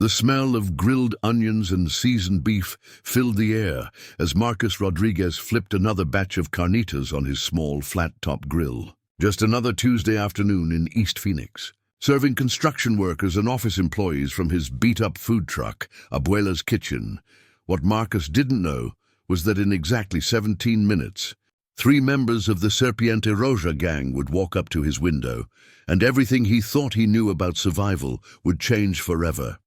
The smell of grilled onions and seasoned beef filled the air as Marcus Rodriguez flipped another batch of carnitas on his small, flat-top grill. Just another Tuesday afternoon in East Phoenix, serving construction workers and office employees from his beat-up food truck, Abuela's Kitchen. What Marcus didn't know was that in exactly 17 minutes, 3 members of the Serpiente Roja gang would walk up to his window, and everything he thought he knew about survival would change forever.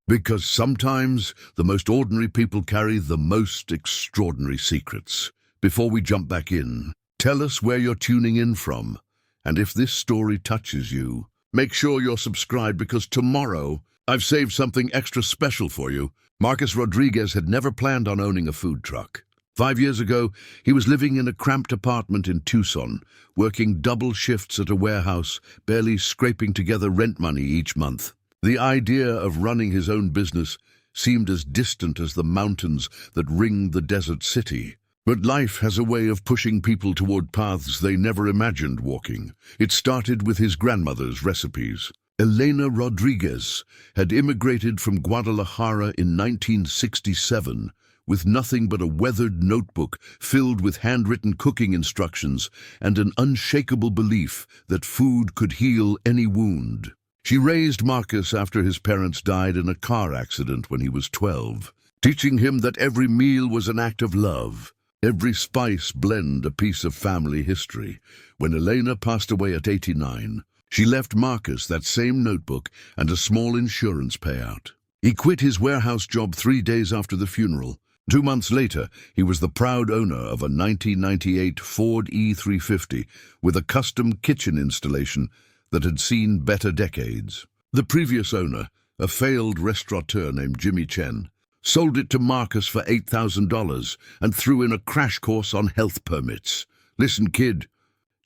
Because sometimes the most ordinary people carry the most extraordinary secrets. Before we jump back in, tell us where you're tuning in from, and if this story touches you, make sure you're subscribed because tomorrow I've saved something extra special for you. Marcus Rodriguez had never planned on owning a food truck. 5 years ago, he was living in a cramped apartment in Tucson, working double shifts at a warehouse, barely scraping together rent money each month. The idea of running his own business seemed as distant as the mountains that ring the desert city. But life has a way of pushing people toward paths they never imagined walking. It started with his grandmother's recipes. Elena Rodriguez had immigrated from Guadalajara in 1967 with nothing but a weathered notebook filled with handwritten cooking instructions and an unshakable belief that food could heal any wound. She raised Marcus after his parents died in a car accident when he was 12, teaching him that every meal was an act of love, every spice blend a piece of family history. When Elena passed away at 89, she left Marcus that same notebook and a small insurance payout. He quit his warehouse job 3 days after the funeral. 2 months later, he was the proud owner of a 1998 Ford E350 with a custom kitchen installation that had seen better decades. The previous owner, a failed restaurateur named Jimmy Chen, sold it to Marcus for $8,000 and threw in a crash course on health permits. "Listen, kid,"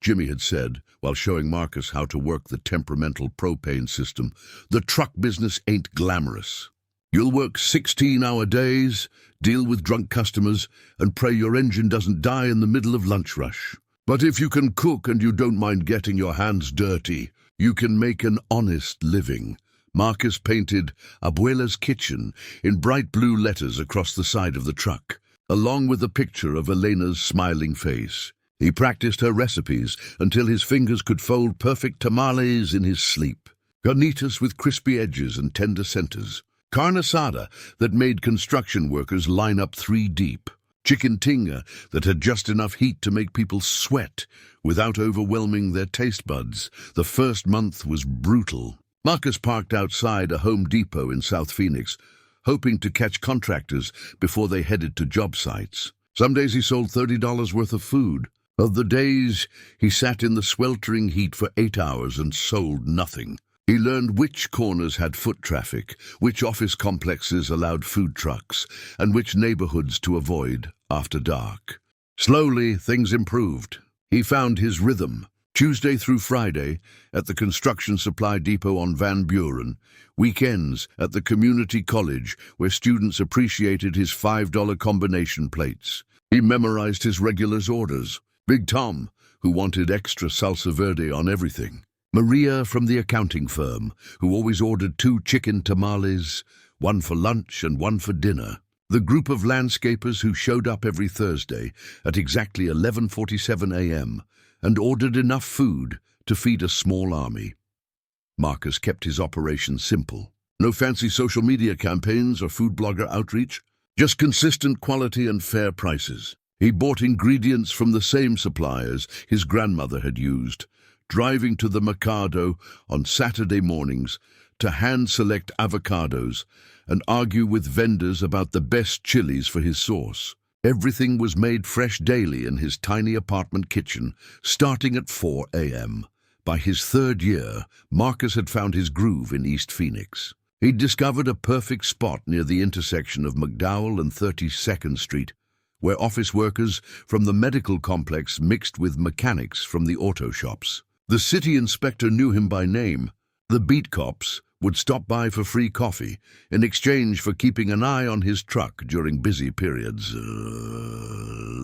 Jimmy had said, while showing Marcus how to work the temperamental propane system, "the truck business ain't glamorous. You'll work 16-hour days, deal with drunk customers, and pray your engine doesn't die in the middle of lunch rush. But if you can cook and you don't mind getting your hands dirty, you can make an honest living." Marcus painted Abuela's Kitchen in bright blue letters across the side of the truck, along with a picture of Elena's smiling face. He practiced her recipes until his fingers could fold perfect tamales in his sleep. Carnitas with crispy edges and tender centers. Carne asada that made construction workers line up 3 deep. Chicken tinga that had just enough heat to make people sweat without overwhelming their taste buds. The first month was brutal. Marcus parked outside a Home Depot in South Phoenix, hoping to catch contractors before they headed to job sites. Some days he sold $30 worth of food. Other days, he sat in the sweltering heat for 8 hours and sold nothing. He learned which corners had foot traffic, which office complexes allowed food trucks, and which neighborhoods to avoid after dark. Slowly, things improved. He found his rhythm. Tuesday through Friday at the construction supply depot on Van Buren, weekends at the community college where students appreciated his $5 combination plates. He memorized his regulars' orders. Big Tom, who wanted extra salsa verde on everything. Maria from the accounting firm, who always ordered 2 chicken tamales, 1 for lunch and 1 for dinner. The group of landscapers who showed up every Thursday at exactly 11:47 a.m. and ordered enough food to feed a small army. Marcus kept his operation simple. No fancy social media campaigns or food blogger outreach, just consistent quality and fair prices. He bought ingredients from the same suppliers his grandmother had used, driving to the Mercado on Saturday mornings to hand-select avocados and argue with vendors about the best chilies for his sauce. Everything was made fresh daily in his tiny apartment kitchen, starting at 4 a.m. By his 3rd year, Marcus had found his groove in East Phoenix. He'd discovered a perfect spot near the intersection of McDowell and 32nd Street, where office workers from the medical complex mixed with mechanics from the auto shops. The city inspector knew him by name. The beat cops would stop by for free coffee in exchange for keeping an eye on his truck during busy periods.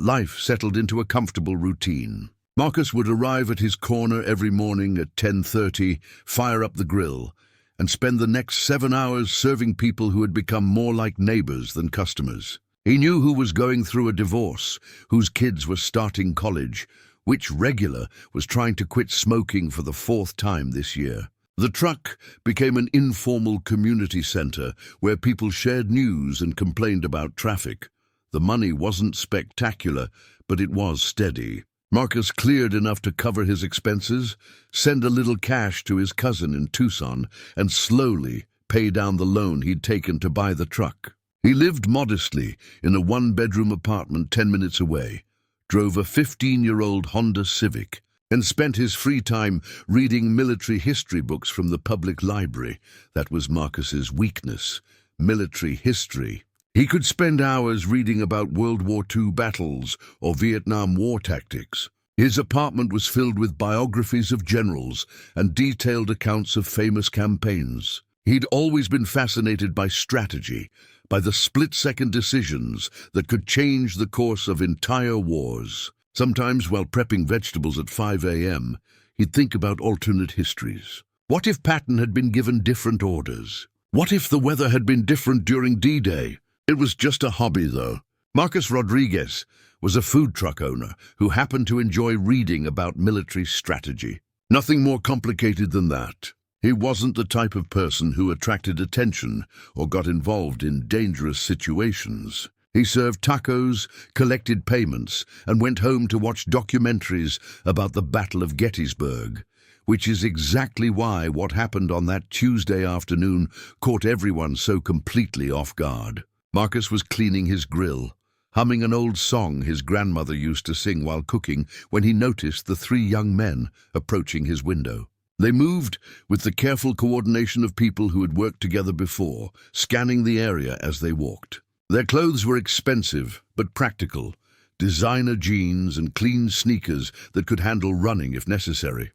Life settled into a comfortable routine. Marcus would arrive at his corner every morning at 10:30, fire up the grill, and spend the next 7 hours serving people who had become more like neighbors than customers. He knew who was going through a divorce, whose kids were starting college, which regular was trying to quit smoking for the 4th time this year. The truck became an informal community center where people shared news and complained about traffic. The money wasn't spectacular, but it was steady. Marcus cleared enough to cover his expenses, send a little cash to his cousin in Tucson, and slowly pay down the loan he'd taken to buy the truck. He lived modestly in a 1-bedroom apartment 10 minutes away, drove a 15-year-old Honda Civic, and spent his free time reading military history books from the public library. That was Marcus's weakness, military history. He could spend hours reading about World War II battles or Vietnam War tactics. His apartment was filled with biographies of generals and detailed accounts of famous campaigns. He'd always been fascinated by strategy, by the split-second decisions that could change the course of entire wars. Sometimes, while prepping vegetables at 5 a.m., he'd think about alternate histories. What if Patton had been given different orders? What if the weather had been different during D-Day? It was just a hobby, though. Marcus Rodriguez was a food truck owner who happened to enjoy reading about military strategy. Nothing more complicated than that. He wasn't the type of person who attracted attention or got involved in dangerous situations. He served tacos, collected payments, and went home to watch documentaries about the Battle of Gettysburg, which is exactly why what happened on that Tuesday afternoon caught everyone so completely off guard. Marcus was cleaning his grill, humming an old song his grandmother used to sing while cooking, when he noticed the 3 young men approaching his window. They moved with the careful coordination of people who had worked together before, scanning the area as they walked. Their clothes were expensive but practical, designer jeans and clean sneakers that could handle running if necessary.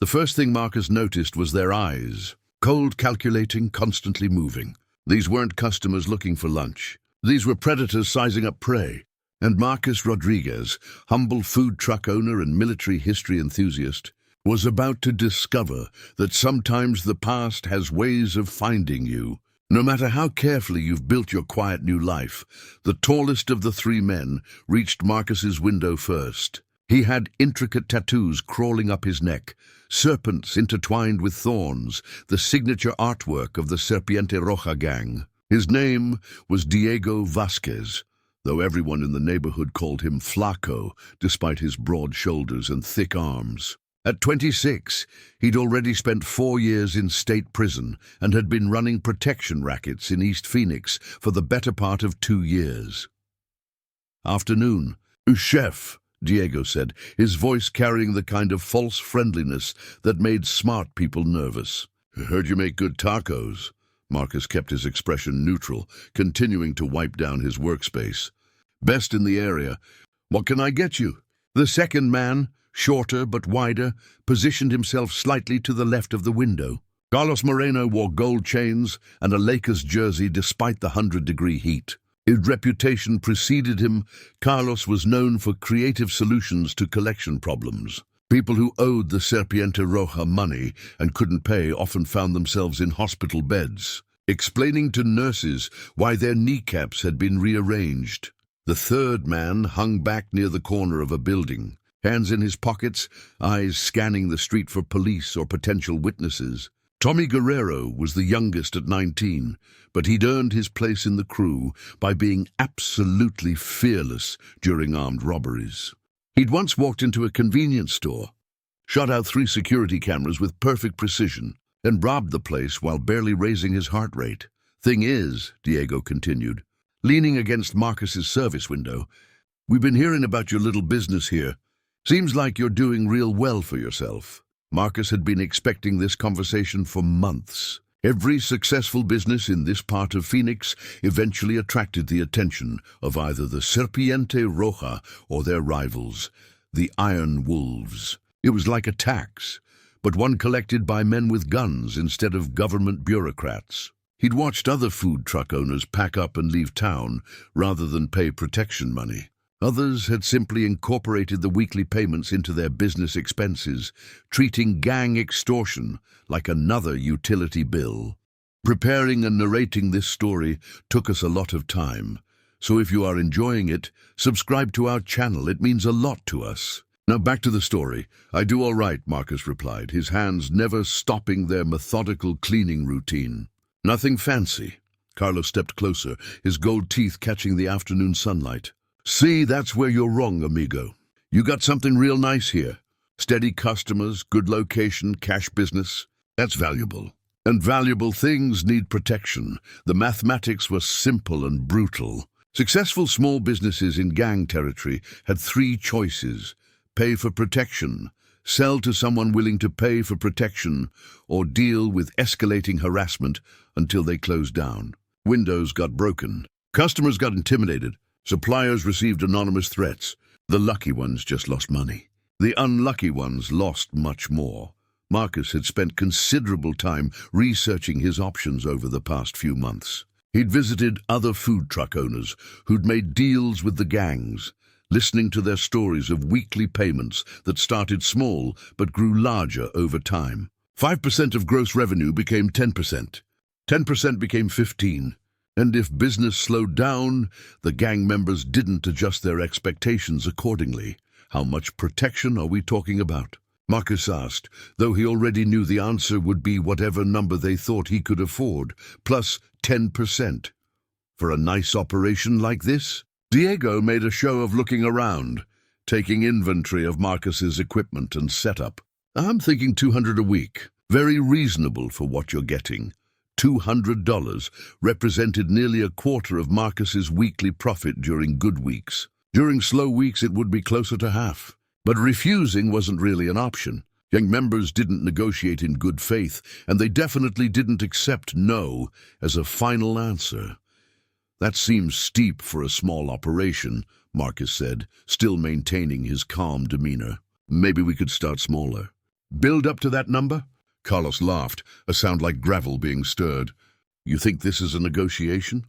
The first thing Marcus noticed was their eyes, cold, calculating, constantly moving. These weren't customers looking for lunch. These were predators sizing up prey. And Marcus Rodriguez, humble food truck owner and military history enthusiast, was about to discover that sometimes the past has ways of finding you. No matter how carefully you've built your quiet new life, the tallest of the 3 men reached Marcus's window first. He had intricate tattoos crawling up his neck, serpents intertwined with thorns, the signature artwork of the Serpiente Roja gang. His name was Diego Vasquez, though everyone in the neighborhood called him Flaco, despite his broad shoulders and thick arms. At 26, he'd already spent 4 years in state prison and had been running protection rackets in East Phoenix for the better part of 2 years. "Afternoon, chef," Diego said, his voice carrying the kind of false friendliness that made smart people nervous. "Heard you make good tacos." Marcus kept his expression neutral, continuing to wipe down his workspace. "Best in the area. What can I get you?" The second man, shorter but wider, positioned himself slightly to the left of the window. Carlos Moreno wore gold chains and a Lakers jersey despite the 100-degree heat. His reputation preceded him. Carlos was known for creative solutions to collection problems. People who owed the Serpiente Roja money and couldn't pay often found themselves in hospital beds, explaining to nurses why their kneecaps had been rearranged. The third man hung back near the corner of a building, hands in his pockets, eyes scanning the street for police or potential witnesses. Tommy Guerrero was the youngest at 19, but he'd earned his place in the crew by being absolutely fearless during armed robberies. He'd once walked into a convenience store, shot out 3 security cameras with perfect precision, and robbed the place while barely raising his heart rate. "Thing is," Diego continued, leaning against Marcus's service window, "we've been hearing about your little business here. Seems like you're doing real well for yourself." Marcus had been expecting this conversation for months. Every successful business in this part of Phoenix eventually attracted the attention of either the Serpiente Roja or their rivals, the Iron Wolves. It was like a tax, but one collected by men with guns instead of government bureaucrats. He'd watched other food truck owners pack up and leave town rather than pay protection money. Others had simply incorporated the weekly payments into their business expenses, treating gang extortion like another utility bill. Preparing and narrating this story took us a lot of time, so if you are enjoying it, subscribe to our channel. It means a lot to us. Now back to the story. I do all right, Marcus replied, his hands never stopping their methodical cleaning routine. Nothing fancy. Carlos stepped closer, his gold teeth catching the afternoon sunlight. See, that's where you're wrong, amigo. You got something real nice here. Steady customers, good location, cash business. That's valuable. And valuable things need protection. The mathematics were simple and brutal. Successful small businesses in gang territory had three choices: pay for protection, sell to someone willing to pay for protection, or deal with escalating harassment until they closed down. Windows got broken. Customers got intimidated. Suppliers received anonymous threats. The lucky ones just lost money. The unlucky ones lost much more. Marcus had spent considerable time researching his options over the past few months. He'd visited other food truck owners who'd made deals with the gangs, listening to their stories of weekly payments that started small but grew larger over time. 5% of gross revenue became 10%. 10% became 15%. And if business slowed down, the gang members didn't adjust their expectations accordingly. How much protection are we talking about? Marcus asked, though he already knew the answer would be whatever number they thought he could afford, plus 10%. For a nice operation like this? Diego made a show of looking around, taking inventory of Marcus's equipment and setup. I'm thinking $200 a week. Very reasonable for what you're getting. $200 represented nearly a quarter of Marcus's weekly profit during good weeks. During slow weeks, it would be closer to half. But refusing wasn't really an option. Young members didn't negotiate in good faith, and they definitely didn't accept no as a final answer. That seems steep for a small operation, Marcus said, still maintaining his calm demeanor. Maybe we could start smaller. Build up to that number? Carlos laughed, a sound like gravel being stirred. You think this is a negotiation?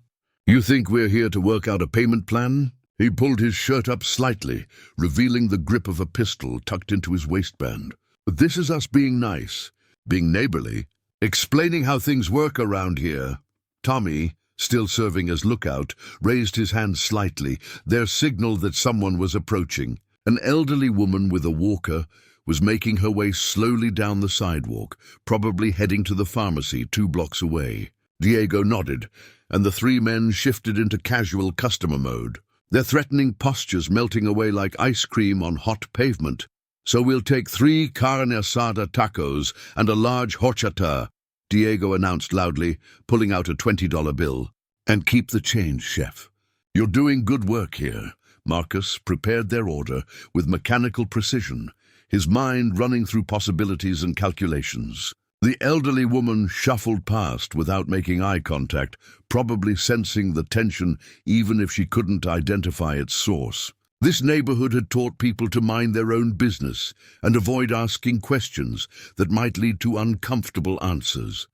You think we're here to work out a payment plan? He pulled his shirt up slightly, revealing the grip of a pistol tucked into his waistband. This is us being nice, being neighborly, explaining how things work around here. Tommy, still serving as lookout, raised his hand slightly, their signal that someone was approaching. An elderly woman with a walker was making her way slowly down the sidewalk, probably heading to the pharmacy 2 blocks away. Diego nodded, and the three men shifted into casual customer mode, their threatening postures melting away like ice cream on hot pavement. So we'll take 3 carne asada tacos and a large horchata, Diego announced loudly, pulling out a $20 bill. And keep the change, chef. You're doing good work here. Marcus prepared their order with mechanical precision, his mind running through possibilities and calculations. The elderly woman shuffled past without making eye contact, probably sensing the tension even if she couldn't identify its source. This neighborhood had taught people to mind their own business and avoid asking questions that might lead to uncomfortable answers.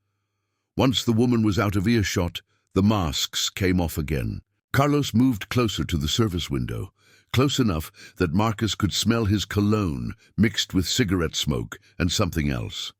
Once the woman was out of earshot, the masks came off again. Carlos moved closer to the service window, close enough that Marcus could smell his cologne mixed with cigarette smoke and something else.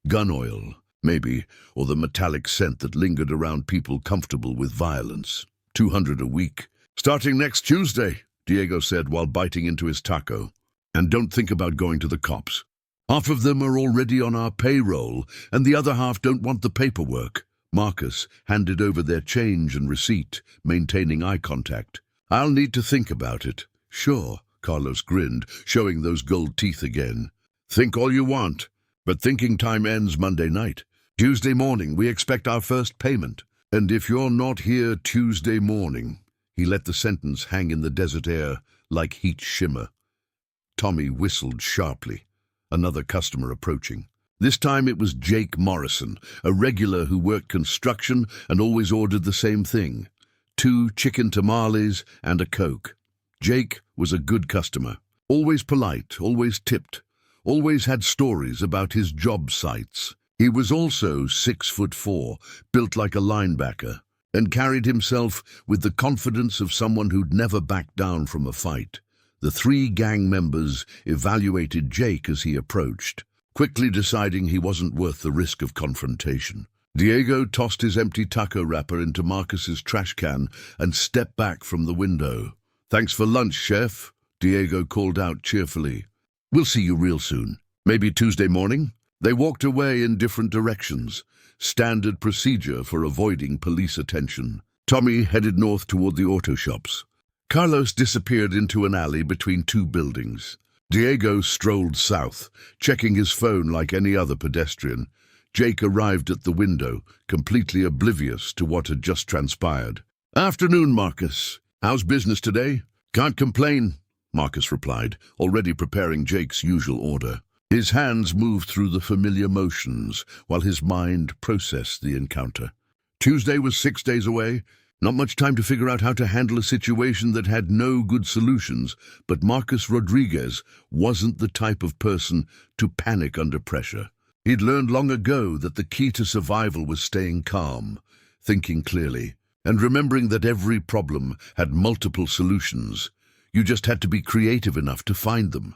Gun oil, maybe, or the metallic scent that lingered around people comfortable with violence. $200 a week. Starting next Tuesday, Diego said while biting into his taco. And don't think about going to the cops. Half of them are already on our payroll, and the other half don't want the paperwork. Marcus handed over their change and receipt, maintaining eye contact. I'll need to think about it. Sure, Carlos grinned, showing those gold teeth again. Think all you want, but thinking time ends Monday night. Tuesday morning, we expect our first payment. And if you're not here Tuesday morning, he let the sentence hang in the desert air like heat shimmer. Tommy whistled sharply, another customer approaching. This time it was Jake Morrison, a regular who worked construction and always ordered the same thing: 2 chicken tamales and a Coke. Jake was a good customer, always polite, always tipped, always had stories about his job sites. He was also 6'4", built like a linebacker. and carried himself with the confidence of someone who'd never backed down from a fight. The three gang members evaluated Jake as he approached, quickly deciding he wasn't worth the risk of confrontation. Diego tossed his empty taco wrapper into Marcus's trash can and stepped back from the window. "Thanks for lunch, Chef," Diego called out cheerfully. "We'll see you real soon. Maybe Tuesday morning?" They walked away in different directions, standard procedure for avoiding police attention. Tommy headed north toward the auto shops. Carlos disappeared into an alley between two buildings. Diego strolled south, checking his phone like any other pedestrian. Jake arrived at the window, completely oblivious to what had just transpired. "Afternoon, Marcus. How's business today?" "Can't complain," Marcus replied, already preparing Jake's usual order. His hands moved through the familiar motions while his mind processed the encounter. Tuesday was 6 days away. Not much time to figure out how to handle a situation that had no good solutions, but Marcus Rodriguez wasn't the type of person to panic under pressure. He'd learned long ago that the key to survival was staying calm, thinking clearly, and remembering that every problem had multiple solutions. You just had to be creative enough to find them.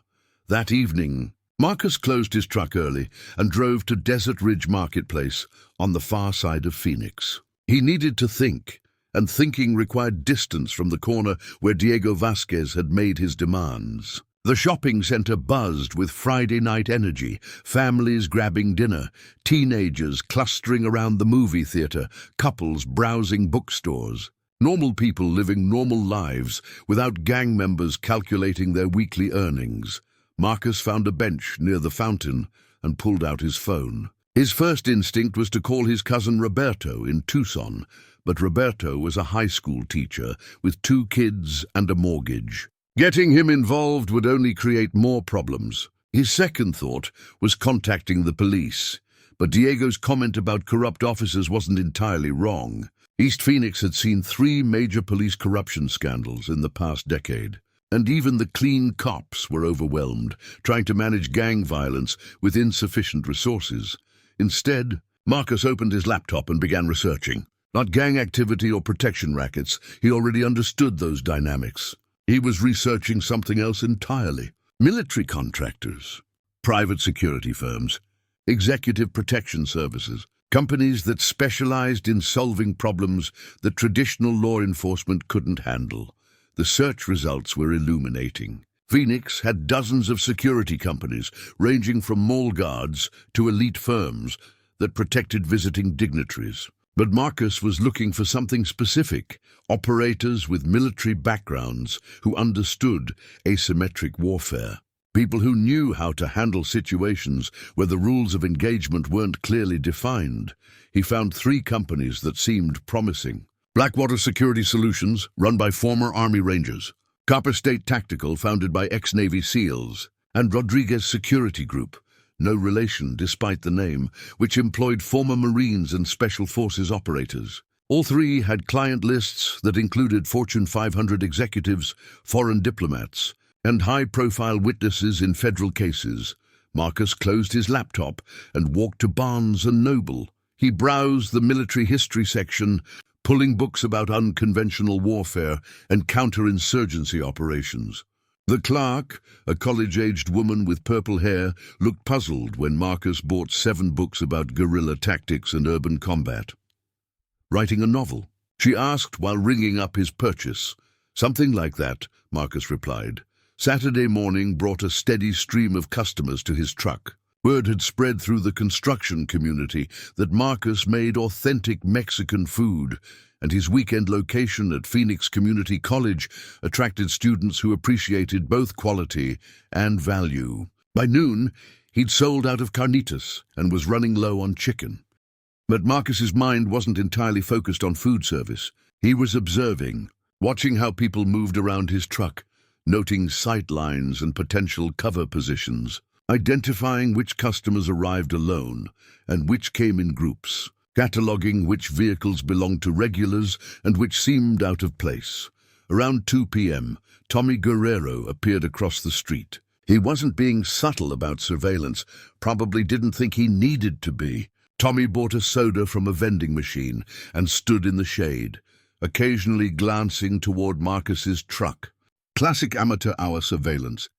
That evening, Marcus closed his truck early and drove to Desert Ridge Marketplace on the far side of Phoenix. He needed to think, and thinking required distance from the corner where Diego Vasquez had made his demands. The shopping center buzzed with Friday night energy, families grabbing dinner, teenagers clustering around the movie theater, couples browsing bookstores. Normal people living normal lives without gang members calculating their weekly earnings. Marcus found a bench near the fountain and pulled out his phone. His first instinct was to call his cousin Roberto in Tucson, but Roberto was a high school teacher with 2 kids and a mortgage. Getting him involved would only create more problems. His second thought was contacting the police, but Diego's comment about corrupt officers wasn't entirely wrong. East Phoenix had seen 3 major police corruption scandals in the past decade. And even the clean cops were overwhelmed, trying to manage gang violence with insufficient resources. Instead, Marcus opened his laptop and began researching. Not gang activity or protection rackets, he already understood those dynamics. He was researching something else entirely. Military contractors, private security firms, executive protection services, companies that specialized in solving problems that traditional law enforcement couldn't handle. The search results were illuminating. Phoenix had dozens of security companies, ranging from mall guards to elite firms that protected visiting dignitaries. But Marcus was looking for something specific, operators with military backgrounds who understood asymmetric warfare. People who knew how to handle situations where the rules of engagement weren't clearly defined. He found 3 companies that seemed promising. Blackwater Security Solutions, run by former Army Rangers. Copper State Tactical, founded by ex-Navy SEALs. And Rodriguez Security Group, no relation despite the name, which employed former Marines and Special Forces operators. All 3 had client lists that included Fortune 500 executives, foreign diplomats, and high-profile witnesses in federal cases. Marcus closed his laptop and walked to Barnes & Noble. He browsed the military history section, pulling books about unconventional warfare and counterinsurgency operations. The clerk, a college-aged woman with purple hair, looked puzzled when Marcus bought 7 books about guerrilla tactics and urban combat. "Writing a novel?" she asked while ringing up his purchase. "Something like that," Marcus replied. Saturday morning brought a steady stream of customers to his truck. Word had spread through the construction community that Marcus made authentic Mexican food, and his weekend location at Phoenix Community College attracted students who appreciated both quality and value. By noon, he'd sold out of carnitas and was running low on chicken. But Marcus's mind wasn't entirely focused on food service. He was observing, watching how people moved around his truck, noting sight lines and potential cover positions, identifying which customers arrived alone and which came in groups, cataloging which vehicles belonged to regulars and which seemed out of place. Around 2 p.m., Tommy Guerrero appeared across the street. He wasn't being subtle about surveillance, probably didn't think he needed to be. Tommy bought a soda from a vending machine and stood in the shade, occasionally glancing toward Marcus's truck. Classic amateur hour surveillance,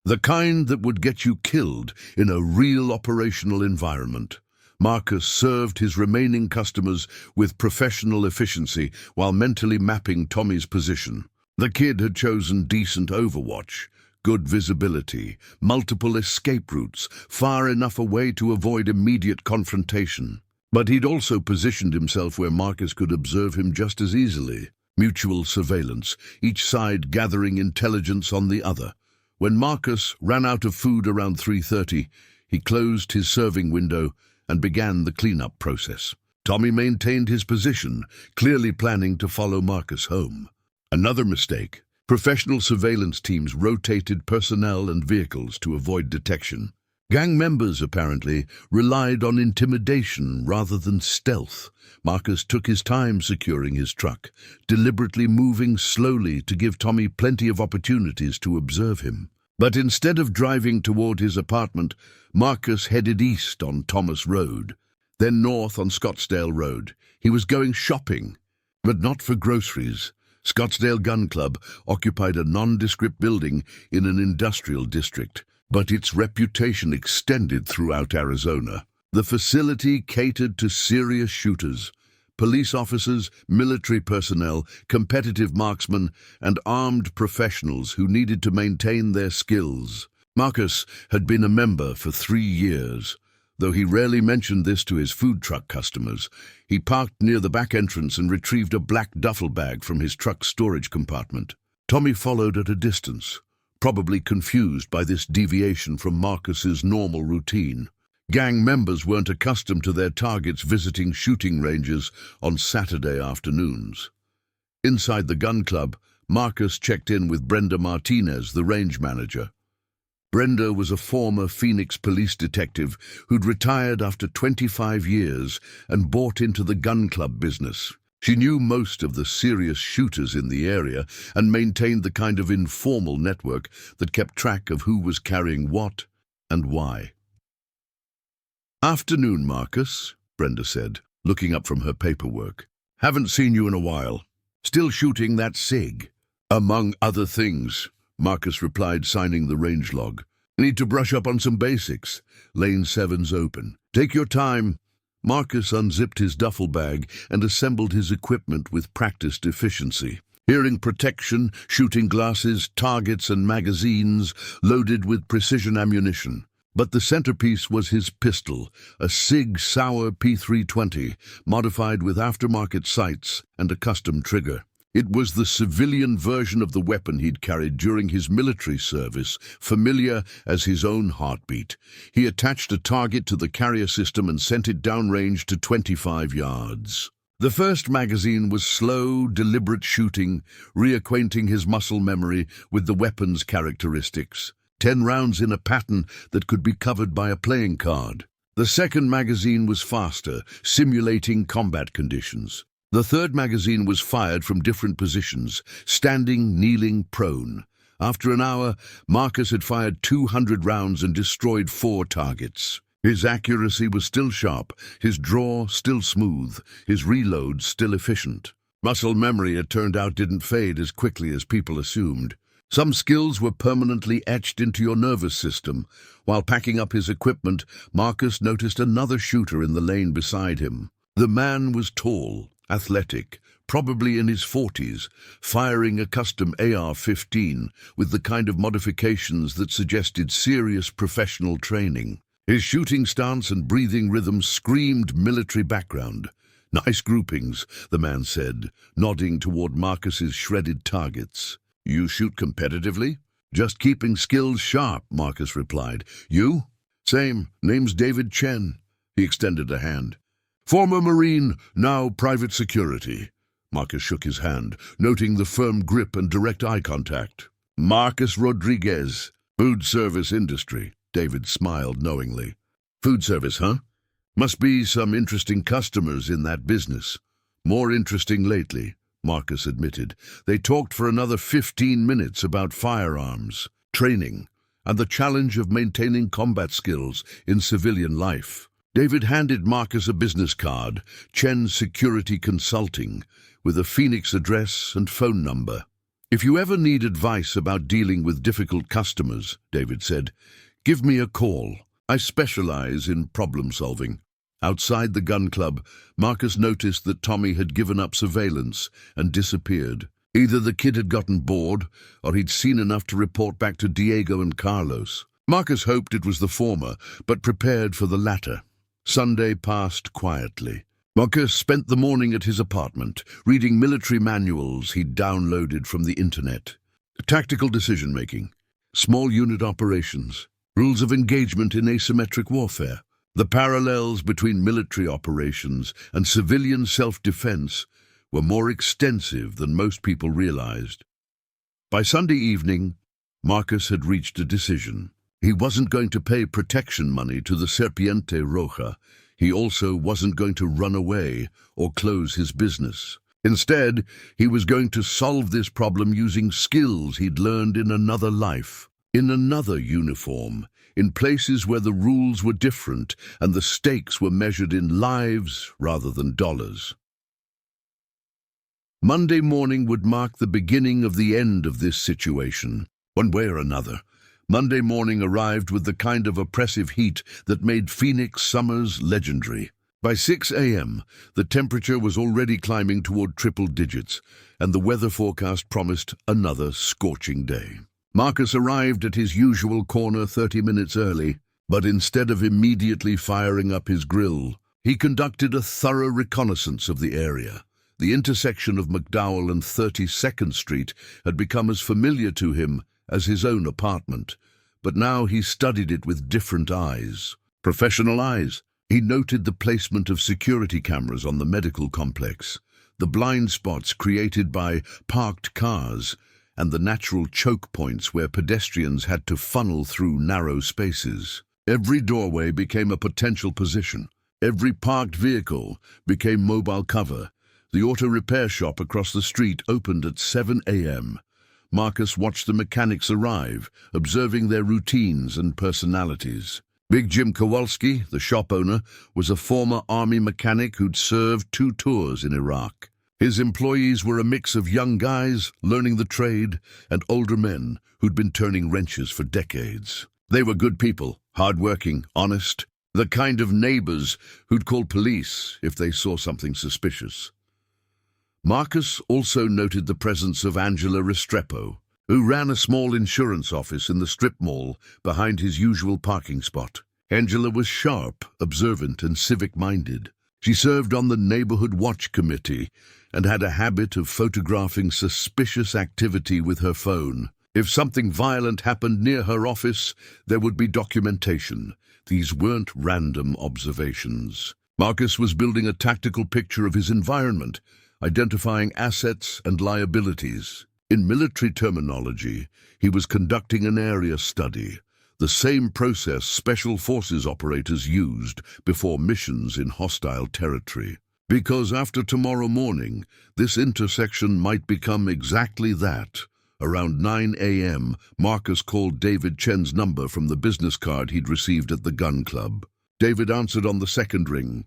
the kind that would get you killed in a real operational environment. Marcus served his remaining customers with professional efficiency while mentally mapping Tommy's position. The kid had chosen decent overwatch, good visibility, multiple escape routes, far enough away to avoid immediate confrontation. But he'd also positioned himself where Marcus could observe him just as easily. Mutual surveillance, each side gathering intelligence on the other. When Marcus ran out of food around 3:30, he closed his serving window and began the cleanup process. Tommy maintained his position, clearly planning to follow Marcus home. Another mistake. Professional surveillance teams rotated personnel and vehicles to avoid detection. Gang members, apparently, relied on intimidation rather than stealth. Marcus took his time securing his truck, deliberately moving slowly to give Tommy plenty of opportunities to observe him. But instead of driving toward his apartment, Marcus headed east on Thomas Road, then north on Scottsdale Road. He was going shopping, but not for groceries. Scottsdale Gun Club occupied a nondescript building in an industrial district, but its reputation extended throughout Arizona. The facility catered to serious shooters, police officers, military personnel, competitive marksmen, and armed professionals who needed to maintain their skills. Marcus had been a member for 3 years. Though he rarely mentioned this to his food truck customers, he parked near the back entrance and retrieved a black duffel bag from his truck's storage compartment. Tommy followed at a distance, probably confused by this deviation from Marcus's normal routine. Gang members weren't accustomed to their targets visiting shooting ranges on Saturday afternoons. Inside the gun club, Marcus checked in with Brenda Martinez, the range manager. Brenda was a former Phoenix police detective who'd retired after 25 years and bought into the gun club business. She knew most of the serious shooters in the area and maintained the kind of informal network that kept track of who was carrying what and why. "Afternoon, Marcus," Brenda said, looking up from her paperwork. "Haven't seen you in a while. Still shooting that SIG?" "Among other things," Marcus replied, signing the range log. "Need to brush up on some basics. Lane 7's open. Take your time." Marcus unzipped his duffel bag and assembled his equipment with practiced efficiency. Hearing protection, shooting glasses, targets and magazines loaded with precision ammunition. But the centerpiece was his pistol, a SIG Sauer P320, modified with aftermarket sights and a custom trigger. It was the civilian version of the weapon he'd carried during his military service, familiar as his own heartbeat. He attached a target to the carrier system and sent it downrange to 25 yards. The first magazine was slow, deliberate shooting, reacquainting his muscle memory with the weapon's characteristics. 10 rounds in a pattern that could be covered by a playing card. The second magazine was faster, simulating combat conditions. The third magazine was fired from different positions, standing, kneeling, prone. After an hour, Marcus had fired 200 rounds and destroyed 4 targets. His accuracy was still sharp, his draw still smooth, his reload still efficient. Muscle memory, it turned out, didn't fade as quickly as people assumed. Some skills were permanently etched into your nervous system. While packing up his equipment, Marcus noticed another shooter in the lane beside him. The man was tall, athletic, probably in his 40s, firing a custom AR-15 with the kind of modifications that suggested serious professional training. His shooting stance and breathing rhythm screamed military background. "Nice groupings," the man said, nodding toward Marcus's shredded targets. "You shoot competitively?" "Just keeping skills sharp," Marcus replied. "You?" "Same. Name's David Chen." He extended a hand. "Former Marine, now private security." Marcus shook his hand, noting the firm grip and direct eye contact. "Marcus Rodriguez, food service industry." David smiled knowingly. "Food service, huh? Must be some interesting customers in that business." "More interesting lately," Marcus admitted. They talked for another 15 minutes about firearms, training, and the challenge of maintaining combat skills in civilian life. David handed Marcus a business card, Chen Security Consulting, with a Phoenix address and phone number. "If you ever need advice about dealing with difficult customers," David said, "give me a call. I specialize in problem solving." Outside the gun club, Marcus noticed that Tommy had given up surveillance and disappeared. Either the kid had gotten bored, or he'd seen enough to report back to Diego and Carlos. Marcus hoped it was the former, but prepared for the latter. Sunday passed quietly. Marcus spent the morning at his apartment, reading military manuals he'd downloaded from the internet. Tactical decision-making, small unit operations, rules of engagement in asymmetric warfare. The parallels between military operations and civilian self-defense were more extensive than most people realized. By Sunday evening, Marcus had reached a decision. He wasn't going to pay protection money to the Serpiente Roja. He also wasn't going to run away or close his business. Instead, he was going to solve this problem using skills he'd learned in another life, in another uniform, in places where the rules were different and the stakes were measured in lives rather than dollars. Monday morning would mark the beginning of the end of this situation, one way or another. Monday morning arrived with the kind of oppressive heat that made Phoenix summers legendary. By 6 a.m., the temperature was already climbing toward triple digits, and the weather forecast promised another scorching day. Marcus arrived at his usual corner 30 minutes early, but instead of immediately firing up his grill, he conducted a thorough reconnaissance of the area. The intersection of McDowell and 32nd Street had become as familiar to him as his own apartment, but now he studied it with different eyes. Professional eyes. He noted the placement of security cameras on the medical complex, the blind spots created by parked cars, and the natural choke points where pedestrians had to funnel through narrow spaces. Every doorway became a potential position. Every parked vehicle became mobile cover. The auto repair shop across the street opened at 7 a.m. Marcus watched the mechanics arrive, observing their routines and personalities. Big Jim Kowalski, the shop owner, was a former army mechanic who'd served 2 tours in Iraq. His employees were a mix of young guys learning the trade and older men who'd been turning wrenches for decades. They were good people, hard-working, honest, the kind of neighbors who'd call police if they saw something suspicious. Marcus also noted the presence of Angela Restrepo, who ran a small insurance office in the strip mall behind his usual parking spot. Angela was sharp, observant, and civic-minded. She served on the neighborhood watch committee and had a habit of photographing suspicious activity with her phone. If something violent happened near her office, there would be documentation. These weren't random observations. Marcus was building a tactical picture of his environment, identifying assets and liabilities. In military terminology, he was conducting an area study, the same process Special Forces operators used before missions in hostile territory. Because after tomorrow morning, this intersection might become exactly that. Around 9 a.m., Marcus called David Chen's number from the business card he'd received at the gun club. David answered on the second ring.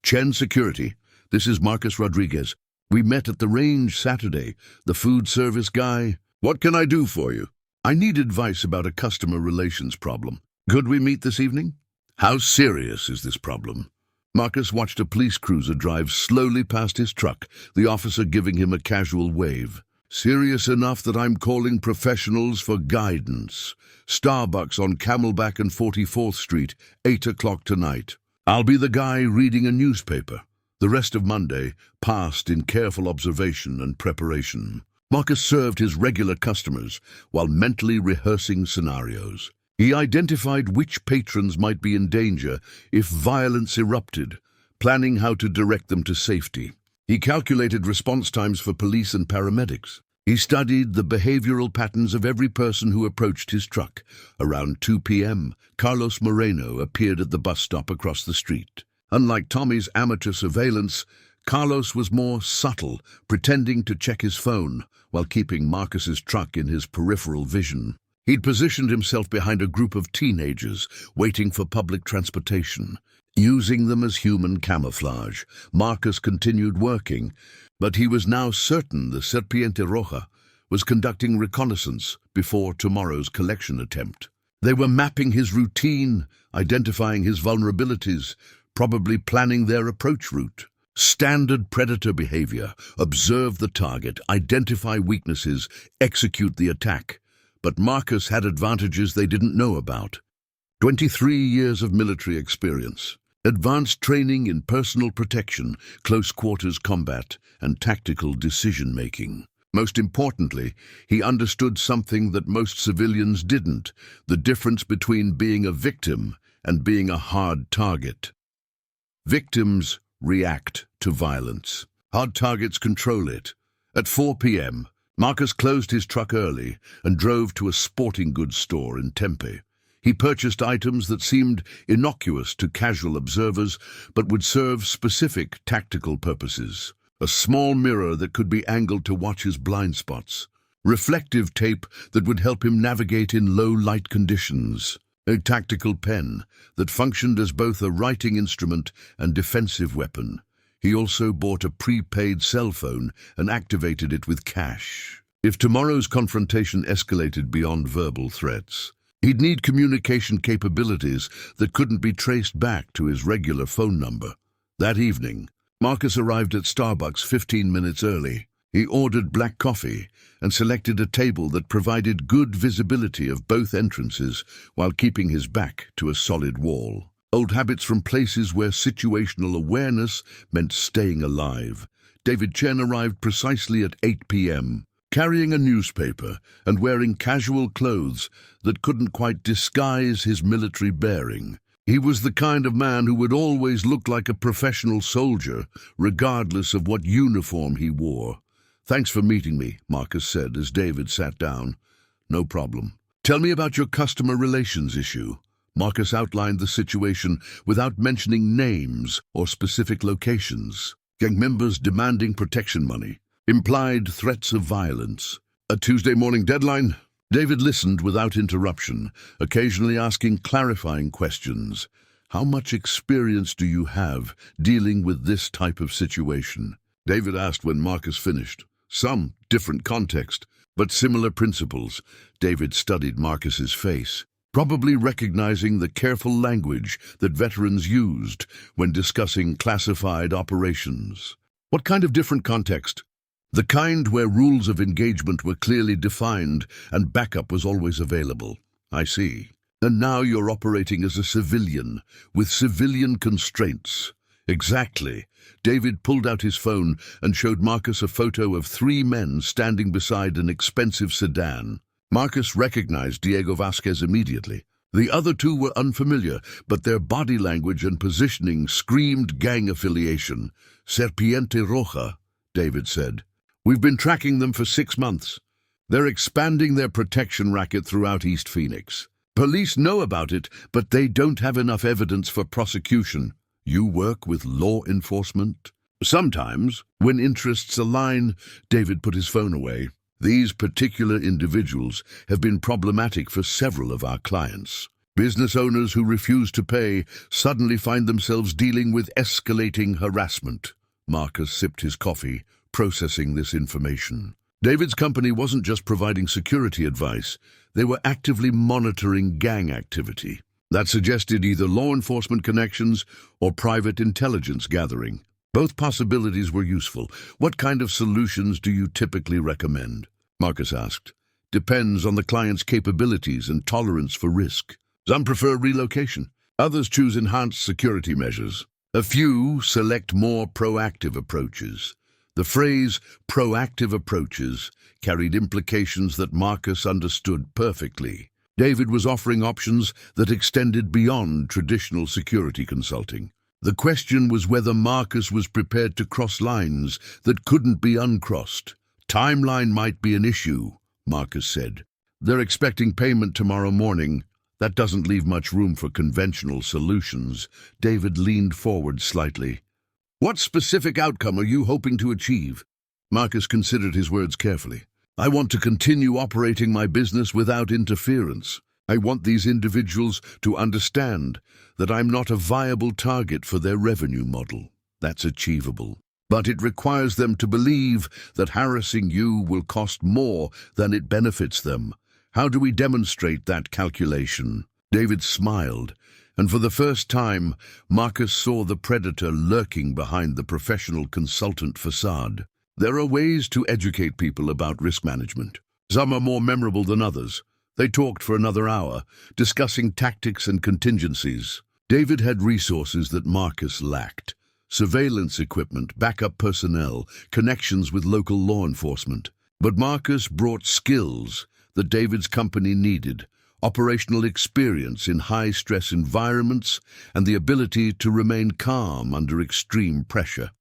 "Chen Security, this is Marcus Rodriguez. We met at the range Saturday. The food service guy. What can I do for you?" "I need advice about a customer relations problem. Could we meet this evening?" "How serious is this problem?" Marcus watched a police cruiser drive slowly past his truck, the officer giving him a casual wave. "Serious enough that I'm calling professionals for guidance. Starbucks on Camelback and 44th Street, 8 o'clock tonight. I'll be the guy reading a newspaper." The rest of Monday passed in careful observation and preparation. Marcus served his regular customers while mentally rehearsing scenarios. He identified which patrons might be in danger if violence erupted, planning how to direct them to safety. He calculated response times for police and paramedics. He studied the behavioral patterns of every person who approached his truck. Around 2 p.m., Carlos Moreno appeared at the bus stop across the street. Unlike Tommy's amateur surveillance, Carlos was more subtle, pretending to check his phone while keeping Marcus's truck in his peripheral vision. He'd positioned himself behind a group of teenagers waiting for public transportation. Using them as human camouflage, Marcus continued working, but he was now certain the Serpiente Roja was conducting reconnaissance before tomorrow's collection attempt. They were mapping his routine, identifying his vulnerabilities, probably planning their approach route. Standard predator behavior: observe the target, identify weaknesses, execute the attack. But Marcus had advantages they didn't know about. 23 years of military experience, advanced training in personal protection, close quarters combat, and tactical decision-making. Most importantly, he understood something that most civilians didn't: the difference between being a victim and being a hard target. Victims react to violence. Hard targets control it. At 4 p.m., Marcus closed his truck early and drove to a sporting goods store in Tempe. He purchased items that seemed innocuous to casual observers but would serve specific tactical purposes. A small mirror that could be angled to watch his blind spots. Reflective tape that would help him navigate in low-light conditions. A tactical pen that functioned as both a writing instrument and defensive weapon. He also bought a prepaid cell phone and activated it with cash. If tomorrow's confrontation escalated beyond verbal threats, he'd need communication capabilities that couldn't be traced back to his regular phone number. That evening, Marcus arrived at Starbucks 15 minutes early. He ordered black coffee and selected a table that provided good visibility of both entrances while keeping his back to a solid wall. Old habits from places where situational awareness meant staying alive. David Chen arrived precisely at 8 p.m., carrying a newspaper and wearing casual clothes that couldn't quite disguise his military bearing. He was the kind of man who would always look like a professional soldier, regardless of what uniform he wore. "Thanks for meeting me," Marcus said as David sat down. "No problem. Tell me about your customer relations issue." Marcus outlined the situation without mentioning names or specific locations. Gang members demanding protection money. Implied threats of violence. A Tuesday morning deadline? David listened without interruption, occasionally asking clarifying questions. "How much experience do you have dealing with this type of situation?" David asked when Marcus finished. "Some, different context, but similar principles." David studied Marcus's face, probably recognizing the careful language that veterans used when discussing classified operations. "What kind of different context?" "The kind where rules of engagement were clearly defined and backup was always available." "I see. And now you're operating as a civilian, with civilian constraints." "Exactly." David pulled out his phone and showed Marcus a photo of 3 men standing beside an expensive sedan. Marcus recognized Diego Vasquez immediately. The other 2 were unfamiliar, but their body language and positioning screamed gang affiliation. "Serpiente Roja," David said. "We've been tracking them for 6 months. They're expanding their protection racket throughout East Phoenix. Police know about it, but they don't have enough evidence for prosecution." "You work with law enforcement?" "Sometimes, when interests align." David put his phone away. "These particular individuals have been problematic for several of our clients. Business owners who refuse to pay suddenly find themselves dealing with escalating harassment." Marcus sipped his coffee, processing this information. David's company wasn't just providing security advice, they were actively monitoring gang activity. That suggested either law enforcement connections or private intelligence gathering. Both possibilities were useful. "What kind of solutions do you typically recommend?" Marcus asked. "Depends on the client's capabilities and tolerance for risk. Some prefer relocation. Others choose enhanced security measures. A few select more proactive approaches." The phrase "proactive approaches" carried implications that Marcus understood perfectly. David was offering options that extended beyond traditional security consulting. The question was whether Marcus was prepared to cross lines that couldn't be uncrossed. "Timeline might be an issue," Marcus said. "They're expecting payment tomorrow morning. That doesn't leave much room for conventional solutions." David leaned forward slightly. "What specific outcome are you hoping to achieve?" Marcus considered his words carefully. "I want to continue operating my business without interference. I want these individuals to understand that I'm not a viable target for their revenue model. That's achievable. But it requires them to believe that harassing you will cost more than it benefits them. How do we demonstrate that calculation? David smiled, and for the first time, Marcus saw the predator lurking behind the professional consultant facade. There are ways to educate people about risk management. Some are more memorable than others. They talked for another hour, discussing tactics and contingencies. David had resources that Marcus lacked: surveillance equipment, backup personnel, connections with local law enforcement. But Marcus brought skills that David's company needed: operational experience in high-stress environments and the ability to remain calm under extreme pressure.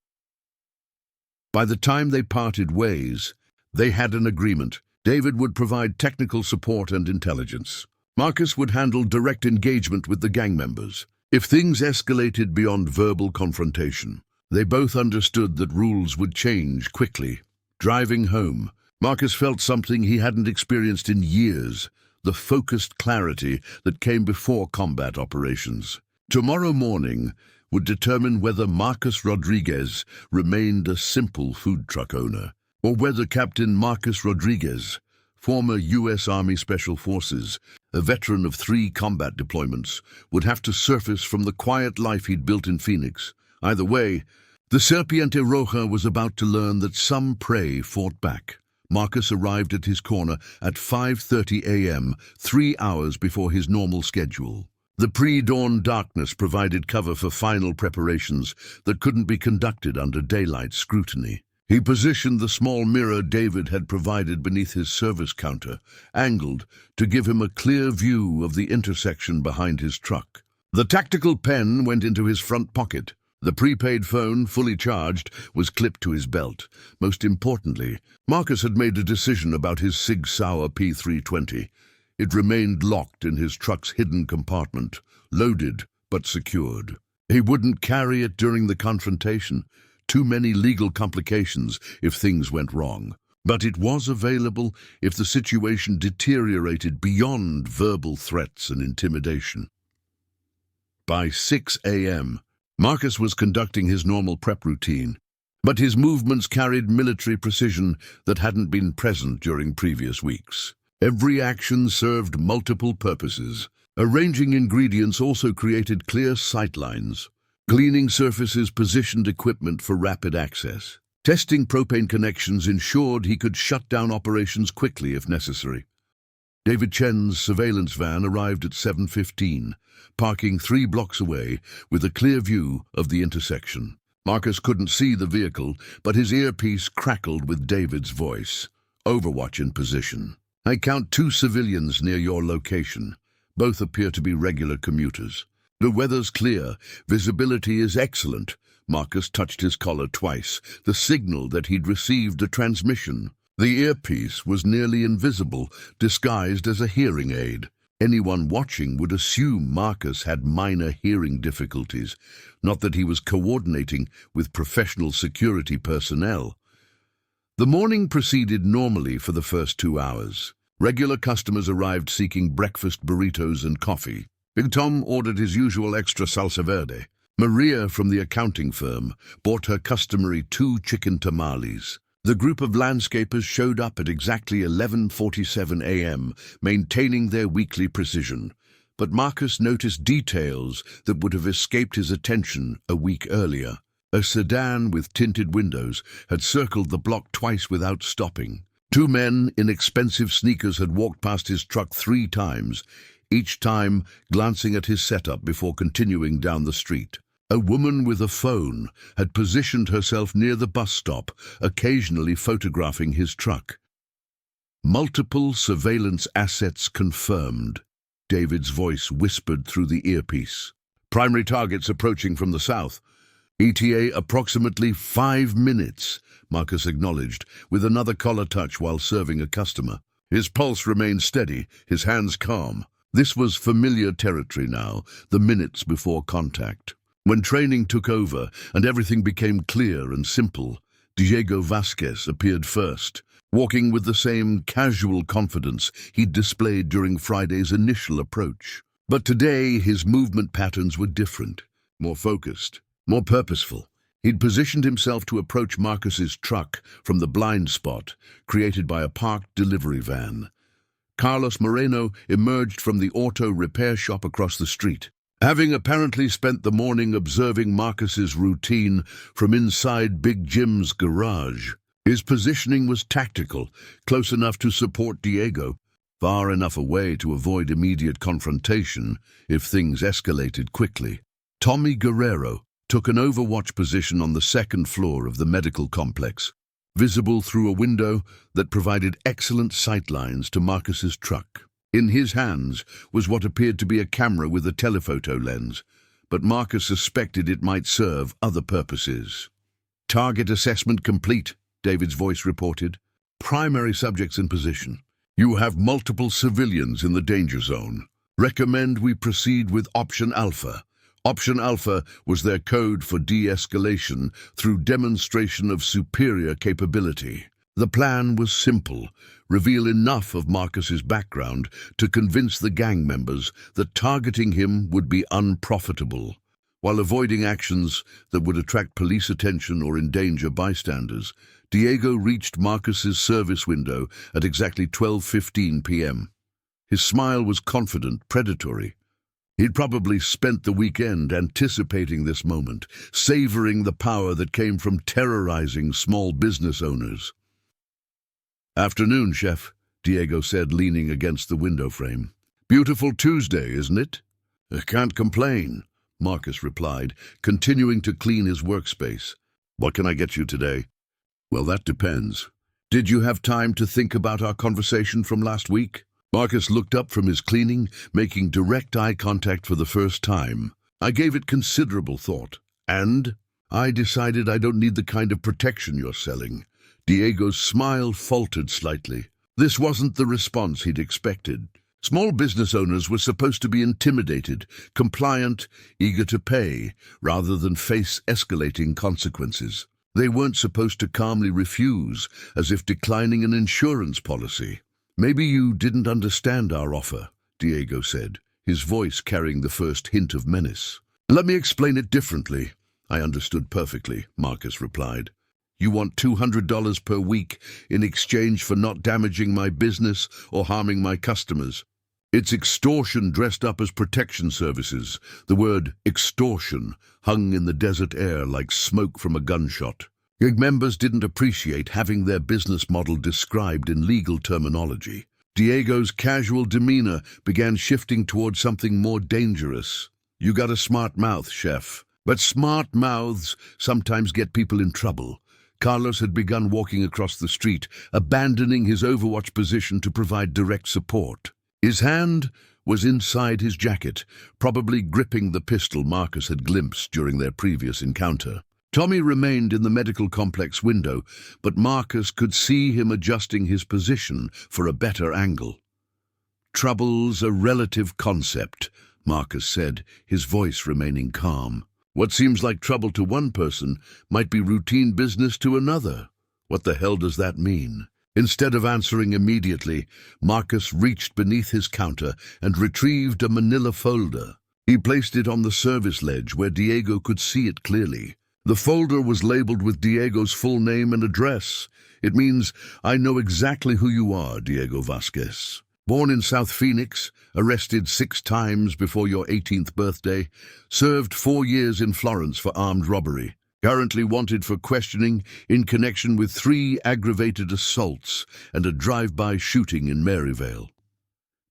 By the time they parted ways, they had an agreement. David would provide technical support and intelligence. Marcus would handle direct engagement with the gang members. If things escalated beyond verbal confrontation, they both understood that rules would change quickly. Driving home, Marcus felt something he hadn't experienced in years: the focused clarity that came before combat operations. Tomorrow morning would determine whether Marcus Rodriguez remained a simple food truck owner, or whether Captain Marcus Rodriguez, former U.S. Army Special Forces, a veteran of 3 combat deployments, would have to surface from the quiet life he'd built in Phoenix. Either way, the Serpiente Roja was about to learn that some prey fought back. Marcus arrived at his corner at 5:30 a.m., 3 hours before his normal schedule. The pre-dawn darkness provided cover for final preparations that couldn't be conducted under daylight scrutiny. He positioned the small mirror David had provided beneath his service counter, angled to give him a clear view of the intersection behind his truck. The tactical pen went into his front pocket. The prepaid phone, fully charged, was clipped to his belt. Most importantly, Marcus had made a decision about his Sig Sauer P320. It remained locked in his truck's hidden compartment, loaded but secured. He wouldn't carry it during the confrontation. Too many legal complications if things went wrong. But it was available if the situation deteriorated beyond verbal threats and intimidation. By 6 a.m., Marcus was conducting his normal prep routine, but his movements carried military precision that hadn't been present during previous weeks. Every action served multiple purposes. Arranging ingredients also created clear sightlines. Cleaning surfaces positioned equipment for rapid access. Testing propane connections ensured he could shut down operations quickly if necessary. David Chen's surveillance van arrived at 7:15, parking 3 blocks away with a clear view of the intersection. Marcus couldn't see the vehicle, but his earpiece crackled with David's voice. Overwatch in position. I count 2 civilians near your location. Both appear to be regular commuters. The weather's clear. Visibility is excellent. Marcus touched his collar twice, the signal that he'd received a transmission. The earpiece was nearly invisible, disguised as a hearing aid. Anyone watching would assume Marcus had minor hearing difficulties, not that he was coordinating with professional security personnel. The morning proceeded normally for the first 2 hours. Regular customers arrived seeking breakfast burritos and coffee. Big Tom ordered his usual extra salsa verde. Maria from the accounting firm bought her customary 2 chicken tamales. The group of landscapers showed up at exactly 11:47 a.m., maintaining their weekly precision. But Marcus noticed details that would have escaped his attention a week earlier. A sedan with tinted windows had circled the block twice without stopping. 2 men in expensive sneakers had walked past his truck 3 times, each time glancing at his setup before continuing down the street. A woman with a phone had positioned herself near the bus stop, occasionally photographing his truck. Multiple surveillance assets confirmed. David's voice whispered through the earpiece. Primary targets approaching from the south. ETA approximately 5 minutes, Marcus acknowledged, with another collar touch while serving a customer. His pulse remained steady, his hands calm. This was familiar territory now, the minutes before contact. When training took over and everything became clear and simple, Diego Vasquez appeared first. walking with the same casual confidence he'd displayed during Friday's initial approach. But today his movement patterns were different, more focused, more purposeful. He'd positioned himself to approach Marcus's truck from the blind spot created by a parked delivery van. Carlos Moreno emerged from the auto repair shop across the street, having apparently spent the morning observing Marcus's routine from inside Big Jim's garage. His positioning was tactical, close enough to support Diego, far enough away to avoid immediate confrontation if things escalated quickly. Tommy Guerrero took an overwatch position on the second floor of the medical complex, visible through a window that provided excellent sightlines to Marcus's truck. In his hands was what appeared to be a camera with a telephoto lens, but Marcus suspected it might serve other purposes. "Target assessment complete," David's voice reported. "Primary subjects in position. You have multiple civilians in the danger zone. Recommend we proceed with Option Alpha." Option Alpha was their code for de-escalation through demonstration of superior capability. The plan was simple: reveal enough of Marcus's background to convince the gang members that targeting him would be unprofitable, while avoiding actions that would attract police attention or endanger bystanders. Diego reached Marcus's service window at exactly 12:15 p.m. His smile was confident, predatory. He'd probably spent the weekend anticipating this moment, savoring the power that came from terrorizing small business owners. "Afternoon, Chef," Diego said, leaning against the window frame. "Beautiful Tuesday, isn't it?" "I can't complain," Marcus replied, continuing to clean his workspace. "What can I get you today?" "Well, that depends. Did you have time to think about our conversation from last week?" Marcus looked up from his cleaning, making direct eye contact for the first time. "I gave it considerable thought, and I decided I don't need the kind of protection you're selling." Diego's smile faltered slightly. This wasn't the response he'd expected. Small business owners were supposed to be intimidated, compliant, eager to pay, rather than face escalating consequences. They weren't supposed to calmly refuse, as if declining an insurance policy. "Maybe you didn't understand our offer," Diego said, his voice carrying the first hint of menace. "Let me explain it differently." "I understood perfectly," Marcus replied. "You want $200 per week in exchange for not damaging my business or harming my customers. It's extortion dressed up as protection services." The word extortion hung in the desert air like smoke from a gunshot. Gang members didn't appreciate having their business model described in legal terminology. Diego's casual demeanor began shifting toward something more dangerous. "You got a smart mouth, Chef. But smart mouths sometimes get people in trouble." Carlos had begun walking across the street, abandoning his overwatch position to provide direct support. His hand was inside his jacket, probably gripping the pistol Marcus had glimpsed during their previous encounter. Tommy remained in the medical complex window, but Marcus could see him adjusting his position for a better angle. "Trouble's a relative concept," Marcus said, his voice remaining calm. "What seems like trouble to one person might be routine business to another. What the hell does that mean?" Instead of answering immediately, Marcus reached beneath his counter and retrieved a manila folder. He placed it on the service ledge where Diego could see it clearly. The folder was labeled with Diego's full name and address. "It means I know exactly who you are, Diego Vasquez. Born in South Phoenix, arrested 6 times before your 18th birthday, served 4 years in Florence for armed robbery. Currently wanted for questioning in connection with 3 aggravated assaults and a drive-by shooting in Maryvale."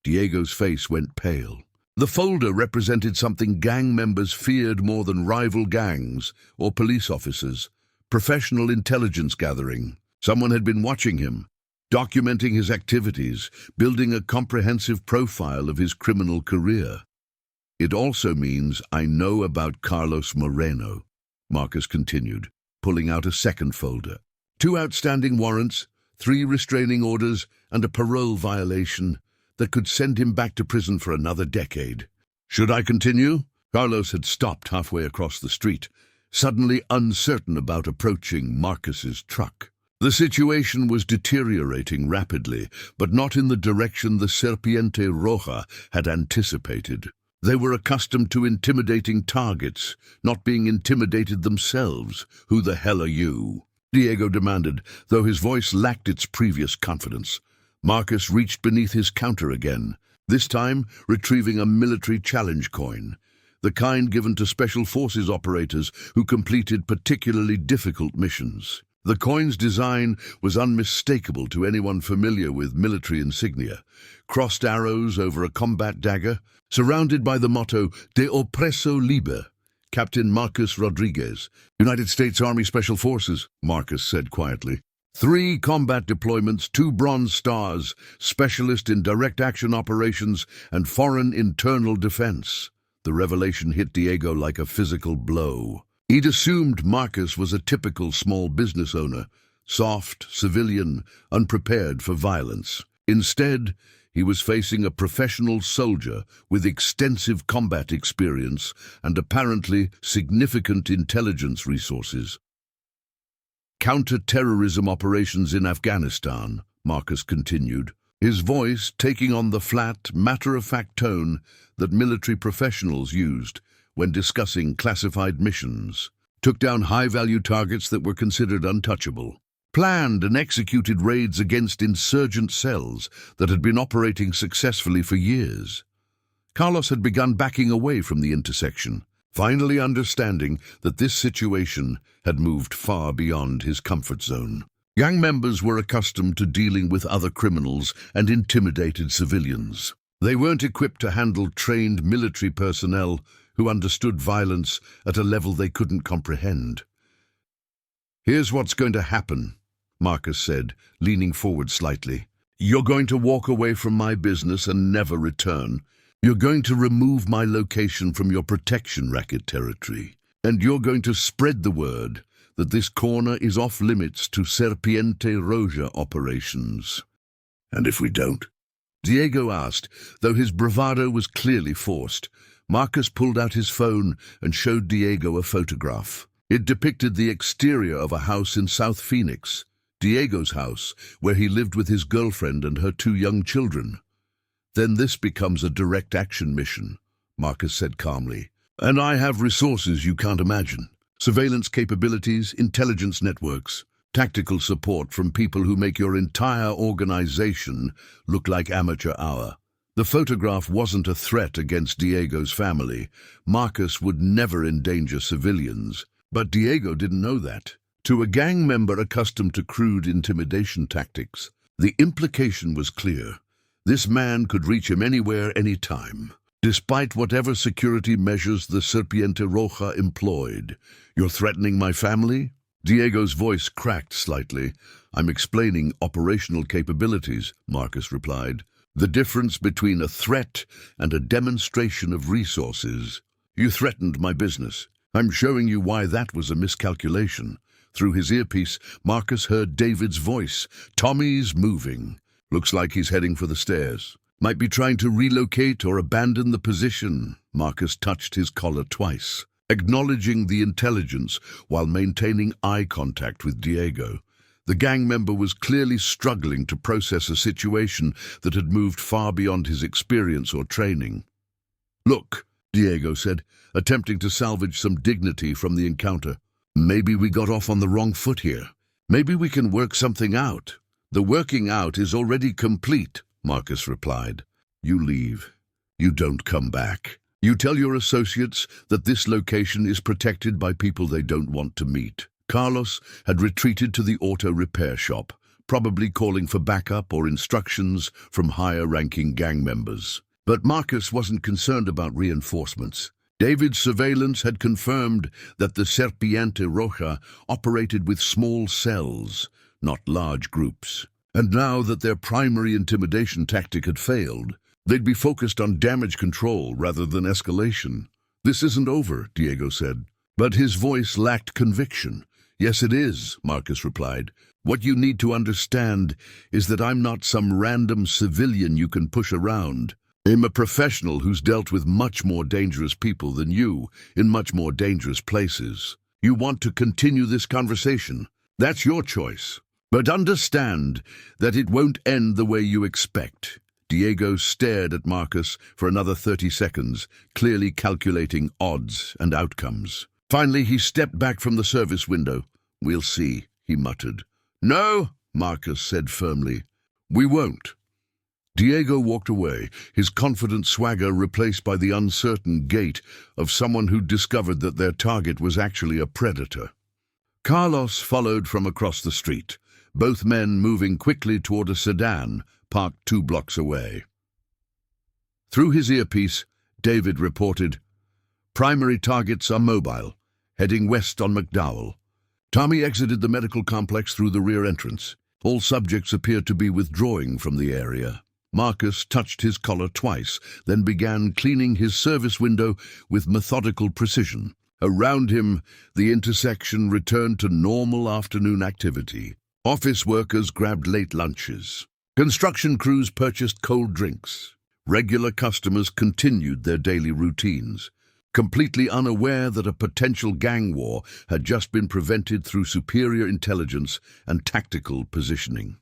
Diego's face went pale. The folder represented something gang members feared more than rival gangs or police officers: professional intelligence gathering. Someone had been watching him, documenting his activities, building a comprehensive profile of his criminal career. "It also means I know about Carlos Moreno," Marcus continued, pulling out a second folder. 2 outstanding warrants, 3 restraining orders, and a parole violation that could send him back to prison for another decade. "Should I continue?" Carlos had stopped halfway across the street, suddenly uncertain about approaching Marcus's truck. The situation was deteriorating rapidly, but not in the direction the Serpiente Roja had anticipated. They were accustomed to intimidating targets, not being intimidated themselves. "Who the hell are you?" Diego demanded, though his voice lacked its previous confidence. Marcus reached beneath his counter again, this time retrieving a military challenge coin, the kind given to Special Forces operators who completed particularly difficult missions. The coin's design was unmistakable to anyone familiar with military insignia: crossed arrows over a combat dagger, surrounded by the motto "De Opresso Liber." "Captain Marcus Rodriguez, United States Army Special Forces," Marcus said quietly. "3 combat deployments, 2 Bronze Stars, specialist in direct action operations and foreign internal defense." The revelation hit Diego like a physical blow. He'd assumed Marcus was a typical small business owner, soft, civilian, unprepared for violence. Instead, he was facing a professional soldier with extensive combat experience and apparently significant intelligence resources. "Counter-terrorism operations in Afghanistan," Marcus continued, his voice taking on the flat, matter-of-fact tone that military professionals used when discussing classified missions. "Took down high-value targets that were considered untouchable. Planned and executed raids against insurgent cells that had been operating successfully for years." Carlos had begun backing away from the intersection, finally understanding that this situation had moved far beyond his comfort zone. Gang members were accustomed to dealing with other criminals and intimidated civilians. They weren't equipped to handle trained military personnel who understood violence at a level they couldn't comprehend. "Here's what's going to happen," Marcus said, leaning forward slightly. "You're going to walk away from my business and never return. You're going to remove my location from your protection racket territory. And you're going to spread the word that this corner is off-limits to Serpiente Roja operations." "And if we don't?" Diego asked, though his bravado was clearly forced. Marcus pulled out his phone and showed Diego a photograph. It depicted the exterior of a house in South Phoenix, Diego's house, where he lived with his girlfriend and her 2 young children. "Then this becomes a direct action mission," Marcus said calmly. "And I have resources you can't imagine. Surveillance capabilities, intelligence networks, tactical support from people who make your entire organization look like amateur hour." The photograph wasn't a threat against Diego's family. Marcus would never endanger civilians. But Diego didn't know that. To a gang member accustomed to crude intimidation tactics, the implication was clear. This man could reach him anywhere, anytime, despite whatever security measures the Serpiente Roja employed. "You're threatening my family?" Diego's voice cracked slightly. "I'm explaining operational capabilities," Marcus replied. "The difference between a threat and a demonstration of resources. You threatened my business. I'm showing you why that was a miscalculation." Through his earpiece, Marcus heard David's voice. "Tommy's moving. Looks like he's heading for the stairs. Might be trying to relocate or abandon the position." Marcus touched his collar twice, acknowledging the intelligence while maintaining eye contact with Diego. The gang member was clearly struggling to process a situation that had moved far beyond his experience or training. "Look," Diego said, attempting to salvage some dignity from the encounter. "Maybe we got off on the wrong foot here. Maybe we can work something out." "The working out is already complete," Marcus replied. "You leave. You don't come back. You tell your associates that this location is protected by people they don't want to meet." Carlos had retreated to the auto repair shop, probably calling for backup or instructions from higher-ranking gang members. But Marcus wasn't concerned about reinforcements. David's surveillance had confirmed that the Serpiente Roja operated with small cells, not large groups. And now that their primary intimidation tactic had failed, they'd be focused on damage control rather than escalation. "This isn't over," Diego said. But his voice lacked conviction. "Yes, it is," Marcus replied. "What you need to understand is that I'm not some random civilian you can push around. I'm a professional who's dealt with much more dangerous people than you in much more dangerous places. You want to continue this conversation? That's your choice. But understand that it won't end the way you expect. Diego stared at Marcus for another 30 seconds, clearly calculating odds and outcomes. Finally, he stepped back from the service window. "We'll see," he muttered. "No," Marcus said firmly. "We won't." Diego walked away, his confident swagger replaced by the uncertain gait of someone who'd discovered that their target was actually a predator. Carlos followed from across the street, both men moving quickly toward a sedan parked 2 blocks away. Through his earpiece, David reported, "Primary targets are mobile, heading west on McDowell." Tommy exited the medical complex through the rear entrance. All subjects appeared to be withdrawing from the area. Marcus touched his collar twice, then began cleaning his service window with methodical precision. Around him, the intersection returned to normal afternoon activity. Office workers grabbed late lunches. Construction crews purchased cold drinks. Regular customers continued their daily routines, completely unaware that a potential gang war had just been prevented through superior intelligence and tactical positioning.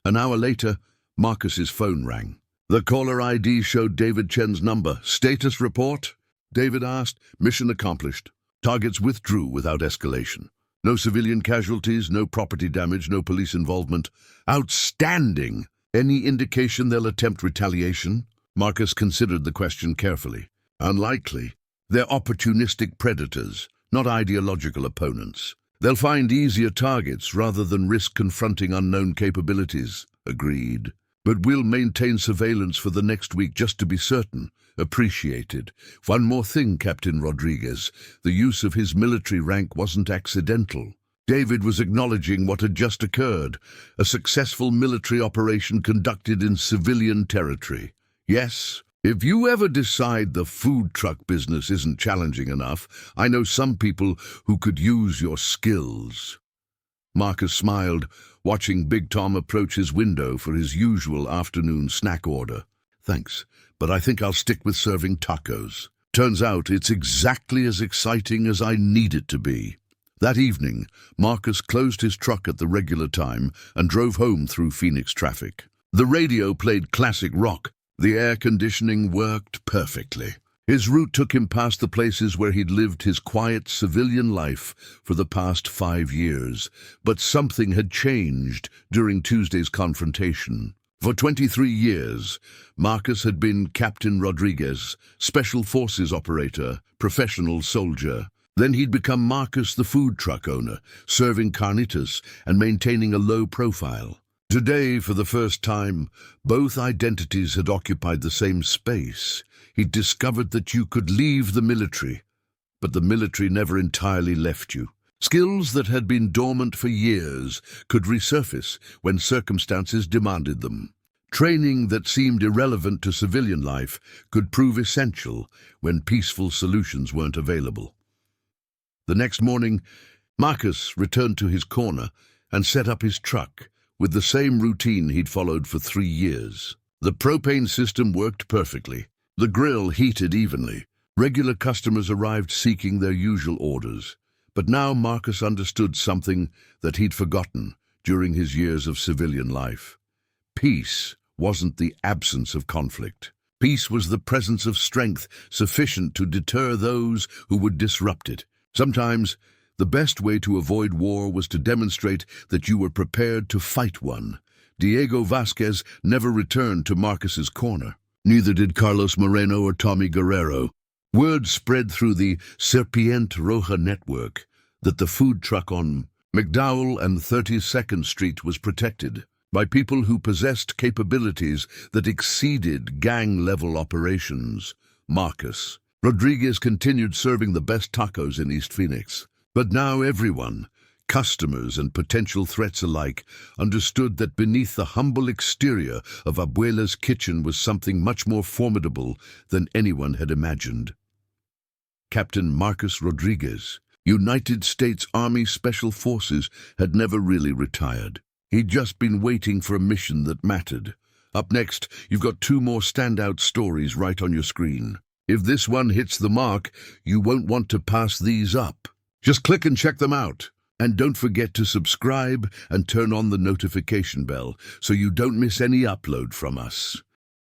An hour later, Marcus's phone rang. The caller ID showed David Chen's number. "Status report?" David asked. "Mission accomplished. Targets withdrew without escalation. No civilian casualties, no property damage, no police involvement." "Outstanding! Any indication they'll attempt retaliation?" Marcus considered the question carefully. "Unlikely. They're opportunistic predators, not ideological opponents. They'll find easier targets rather than risk confronting unknown capabilities." "Agreed. But we'll maintain surveillance for the next week just to be certain." "Appreciated. One more thing, Captain Rodriguez. The use of his military rank wasn't accidental." David was acknowledging what had just occurred, a successful military operation conducted in civilian territory. "Yes, if you ever decide the food truck business isn't challenging enough, I know some people who could use your skills." Marcus smiled, watching Big Tom approach his window for his usual afternoon snack order. "Thanks, but I think I'll stick with serving tacos. Turns out it's exactly as exciting as I need it to be." That evening, Marcus closed his truck at the regular time and drove home through Phoenix traffic. The radio played classic rock. The air conditioning worked perfectly. His route took him past the places where he'd lived his quiet civilian life for the past 5 years. But something had changed during Tuesday's confrontation. For 23 years, Marcus had been Captain Rodriguez, Special Forces operator, professional soldier. Then he'd become Marcus, the food truck owner, serving carnitas and maintaining a low profile. Today, for the first time, both identities had occupied the same space. He'd discovered that you could leave the military, but the military never entirely left you. Skills that had been dormant for years could resurface when circumstances demanded them. Training that seemed irrelevant to civilian life could prove essential when peaceful solutions weren't available. The next morning, Marcus returned to his corner and set up his truck with the same routine he'd followed for 3 years. The propane system worked perfectly. The grill heated evenly. Regular customers arrived seeking their usual orders. But now Marcus understood something that he'd forgotten during his years of civilian life. Peace wasn't the absence of conflict. Peace was the presence of strength sufficient to deter those who would disrupt it. Sometimes, the best way to avoid war was to demonstrate that you were prepared to fight one. Diego Vasquez never returned to Marcus's corner. Neither did Carlos Moreno or Tommy Guerrero. Word spread through the Serpiente Roja network that the food truck on McDowell and 32nd Street was protected by people who possessed capabilities that exceeded gang-level operations. Marcus Rodriguez continued serving the best tacos in East Phoenix. But now everyone, customers and potential threats alike, understood that beneath the humble exterior of Abuela's kitchen was something much more formidable than anyone had imagined. Captain Marcus Rodriguez, United States Army Special Forces, had never really retired. He'd just been waiting for a mission that mattered. Up next, you've got 2 more standout stories right on your screen. If this one hits the mark, you won't want to pass these up. Just click and check them out. And don't forget to subscribe and turn on the notification bell so you don't miss any upload from us.